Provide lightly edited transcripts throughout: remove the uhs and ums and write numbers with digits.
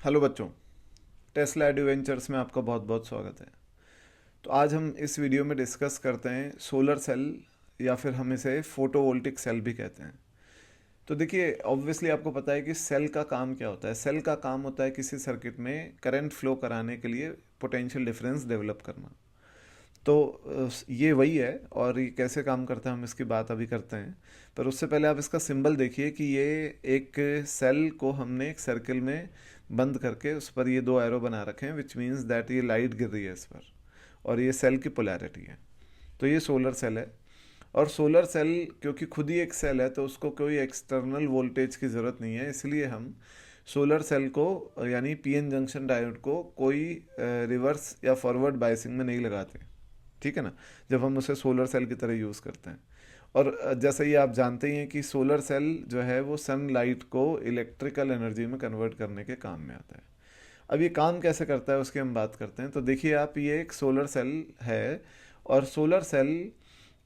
Hello बच्चों। Tesla adventures में आपका बहुत बहुत स्वागत है। तो आज हम इस वीडियो में डिस्कस करते हैं सोलर सेल, या फिर हम इसे फोटोवोल्टिक सेल भी कहते हैं। तो देखिए, ऑब्वियसली आपको पता है कि सेल का काम क्या होता है। सेल का काम होता है किसी सर्किट में करंट फ्लो कराने के लिए पोटेंशियल डिफरेंस डेवलप करना। तो ये वही है, और ये कैसे काम करता है हम इसकी बात अभी करते हैं। पर उससे पहले आप इसका सिंबल देखिए कि ये एक सेल को हमने एक सर्किल में बंद करके उस पर ये दो एरो बना रखे हैं, विच मीन्स दैट ये लाइट गिर रही है इस पर, और ये सेल की पोलैरिटी है। तो ये सोलर सेल है। और सोलर सेल क्योंकि खुद ही एक सेल है तो उसको कोई एक्सटर्नल वोल्टेज की ज़रूरत नहीं है, इसलिए हम सोलर सेल को यानी पीएन जंक्शन डायोड को कोई रिवर्स या फॉरवर्ड बायसिंग में नहीं लगाते। ठीक है ना, जब हम उसे सोलर सेल की तरह यूज़ करते हैं। और जैसे ही आप जानते ही हैं कि सोलर सेल जो है वो सनलाइट को इलेक्ट्रिकल एनर्जी में कन्वर्ट करने के काम में आता है। अब ये काम कैसे करता है उसकी हम बात करते हैं। तो देखिए आप, ये एक सोलर सेल है, और सोलर सेल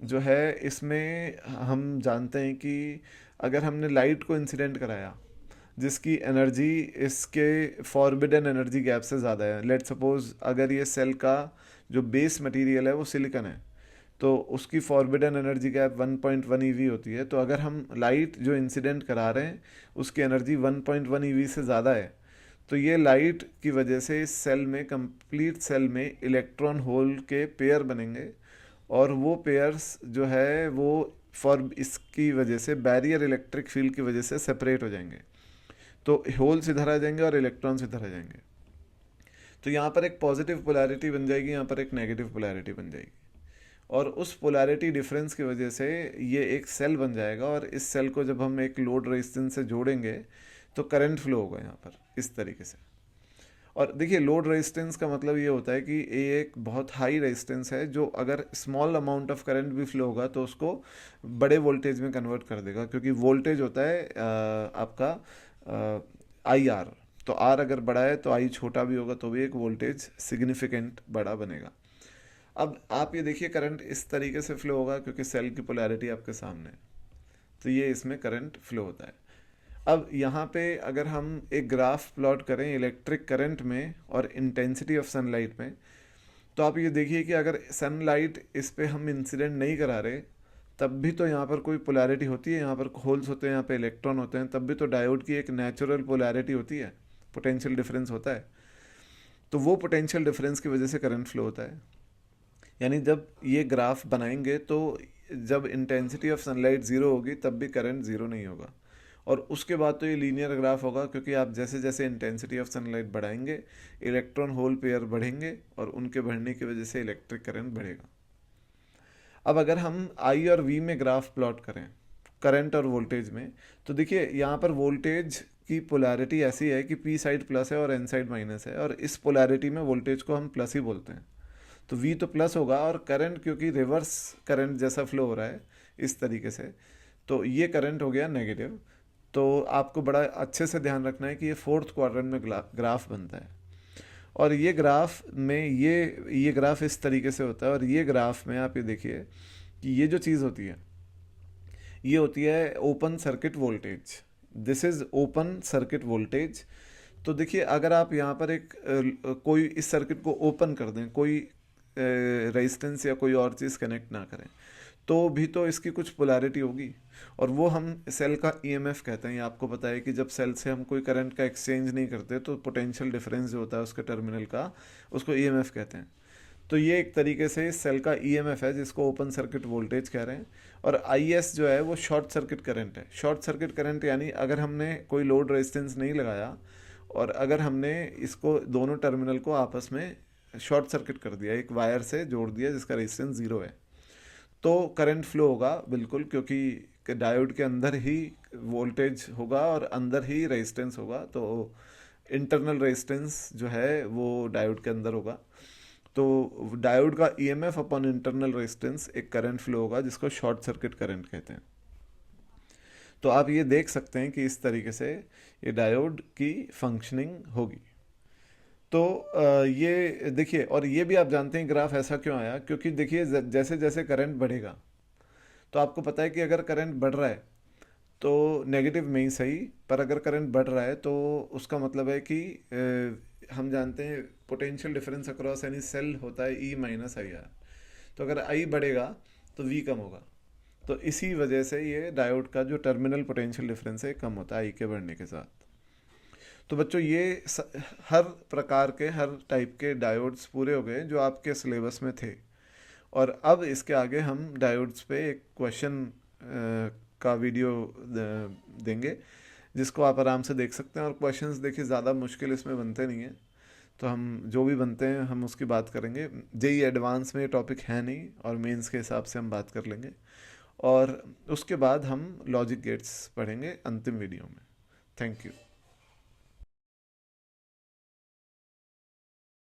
जो है इसमें हम जानते हैं कि अगर हमने लाइट को इंसिडेंट कराया जिसकी एनर्जी इसके फॉरबिडन एनर्जी गैप से ज़्यादा है, लेट सपोज अगर ये सेल का जो बेस मटेरियल है वो सिलिकन है, तो उसकी फॉरबिडन एनर्जी गैप 1.1 ईवी होती है। तो अगर हम लाइट जो इंसिडेंट करा रहे हैं उसकी एनर्जी 1.1 ईवी से ज़्यादा है, तो ये लाइट की वजह से इस सेल में, कंप्लीट सेल में इलेक्ट्रॉन होल के पेयर बनेंगे, और वो पेयर्स जो है वो फॉर इसकी वजह से बैरियर इलेक्ट्रिक फील्ड की वजह से सेपरेट हो जाएंगे। तो होल्स इधर आ जाएंगे और इलेक्ट्रॉन्स इधर आ जाएंगे। तो यहाँ पर एक पॉजिटिव पोलैरिटी बन जाएगी, यहाँ पर एक नेगेटिव पोलैरिटी बन जाएगी, और उस पोलैरिटी डिफरेंस की वजह से ये एक सेल बन जाएगा। और इस सेल को जब हम एक लोड रेजिस्टेंस से जोड़ेंगे तो करंट फ्लो होगा यहाँ पर इस तरीके से। और देखिए, लोड रेजिस्टेंस का मतलब ये होता है कि ये एक बहुत हाई रेजिस्टेंस है जो अगर स्मॉल अमाउंट ऑफ करंट भी फ्लो होगा तो उसको बड़े वोल्टेज में कन्वर्ट कर देगा, क्योंकि वोल्टेज होता है आपका आई आर। तो आर अगर बड़ा है तो आई छोटा भी होगा तो भी एक वोल्टेज सिग्निफिकेंट बड़ा बनेगा। अब आप ये देखिए, करंट इस तरीके से फ्लो होगा क्योंकि सेल की पोलैरिटी आपके सामने है, तो ये इसमें करंट फ्लो होता है। अब यहाँ पे अगर हम एक ग्राफ प्लॉट करें इलेक्ट्रिक करंट में और इंटेंसिटी ऑफ सनलाइट में, तो आप ये देखिए कि अगर सनलाइट इस पे हम इंसिडेंट नहीं करा रहे तब भी तो यहाँ पर कोई पोलैरिटी होती है, यहाँ पर होल्स होते हैं, यहाँ पे इलेक्ट्रॉन होते हैं, तब भी तो डायोड की एक नेचुरल पोलैरिटी होती है, पोटेंशियल डिफरेंस होता है। तो वो पोटेंशियल डिफरेंस की वजह से करंट फ्लो होता है। यानी जब ये ग्राफ बनाएंगे तो जब इंटेंसिटी ऑफ सनलाइट ज़ीरो होगी तब भी करंट ज़ीरो नहीं होगा, और उसके बाद तो ये लीनियर ग्राफ होगा, क्योंकि आप जैसे जैसे इंटेंसिटी ऑफ सनलाइट बढ़ाएंगे इलेक्ट्रॉन होल पेयर बढ़ेंगे, और उनके बढ़ने की वजह से इलेक्ट्रिक करंट बढ़ेगा। अब अगर हम आई और वी में ग्राफ प्लॉट करें करंट और वोल्टेज में, तो देखिए यहाँ पर वोल्टेज की पोलैरिटी ऐसी है कि पी साइड प्लस है और एन साइड माइनस है, और इस पोलैरिटी में वोल्टेज को हम प्लस ही बोलते हैं। तो V तो प्लस होगा, और करंट क्योंकि रिवर्स करंट जैसा फ्लो हो रहा है इस तरीके से, तो ये करंट हो गया नेगेटिव। तो आपको बड़ा अच्छे से ध्यान रखना है कि ये फोर्थ क्वाड्रेंट में ग्राफ बनता है, और ये ग्राफ में ये ग्राफ इस तरीके से होता है। और ये ग्राफ में आप ये देखिए कि ये जो चीज़ होती है ये होती है open circuit voltage. This is open circuit voltage. तो देखिए, अगर आप यहाँ पर एक कोई इस सर्किट को ओपन कर दें, कोई रेजिस्टेंस या कोई और चीज़ कनेक्ट ना करें, तो भी तो इसकी कुछ पोलैरिटी होगी, और वो हम सेल का ईएमएफ कहते हैं। ये आपको पता है कि जब सेल से हम कोई करंट का एक्सचेंज नहीं करते तो पोटेंशियल डिफरेंस जो होता है उसके टर्मिनल का, उसको ईएमएफ कहते हैं। तो ये एक तरीके से सेल का ईएमएफ है जिसको ओपन सर्किट वोल्टेज कह रहे हैं। और आईएस जो है वो शॉर्ट सर्किट करंट है। शॉर्ट सर्किट करंट यानी अगर हमने कोई लोड रेजिस्टेंस नहीं लगाया और अगर हमने इसको दोनों टर्मिनल को आपस में शॉर्ट सर्किट कर दिया, एक वायर से जोड़ दिया जिसका रेजिस्टेंस ज़ीरो है, तो करंट फ्लो होगा बिल्कुल, क्योंकि डायोड के अंदर ही वोल्टेज होगा और अंदर ही रेजिस्टेंस होगा। तो इंटरनल रेजिस्टेंस जो है वो डायोड के अंदर होगा। तो डायोड का ईएमएफ अपॉन इंटरनल रेजिस्टेंस एक करंट फ्लो होगा जिसको शॉर्ट सर्किट करंट कहते हैं। तो आप ये देख सकते हैं कि इस तरीके से ये डायोड की फंक्शनिंग होगी। तो ये देखिए, और ये भी आप जानते हैं ग्राफ ऐसा क्यों आया, क्योंकि देखिए जैसे जैसे करंट बढ़ेगा, तो आपको पता है कि अगर करंट बढ़ रहा है तो नेगेटिव में ही सही, पर अगर करंट बढ़ रहा है तो उसका मतलब है कि हम जानते हैं potential difference across any cell होता है ई माइनस आई आर। तो अगर आई बढ़ेगा तो वी कम होगा। तो इसी वजह से ये डायोड का जो टर्मिनल पोटेंशियल डिफरेंस है कम होता है आई के बढ़ने के साथ। तो बच्चों हर प्रकार के हर टाइप के डायोड्स पूरे हो गए जो आपके सिलेबस में थे। और अब इसके आगे हम डायोड्स पे एक क्वेश्चन का वीडियो देंगे जिसको आप आराम से देख सकते हैं। और क्वेश्चंस देखिए ज़्यादा मुश्किल इसमें बनते नहीं हैं, तो हम जो भी बनते हैं हम उसकी बात करेंगे। जेई एडवांस में ये टॉपिक है नहीं, और मेंस के हिसाब से हम बात कर लेंगे। और उसके बाद हम लॉजिक गेट्स पढ़ेंगे अंतिम वीडियो में। Thank you.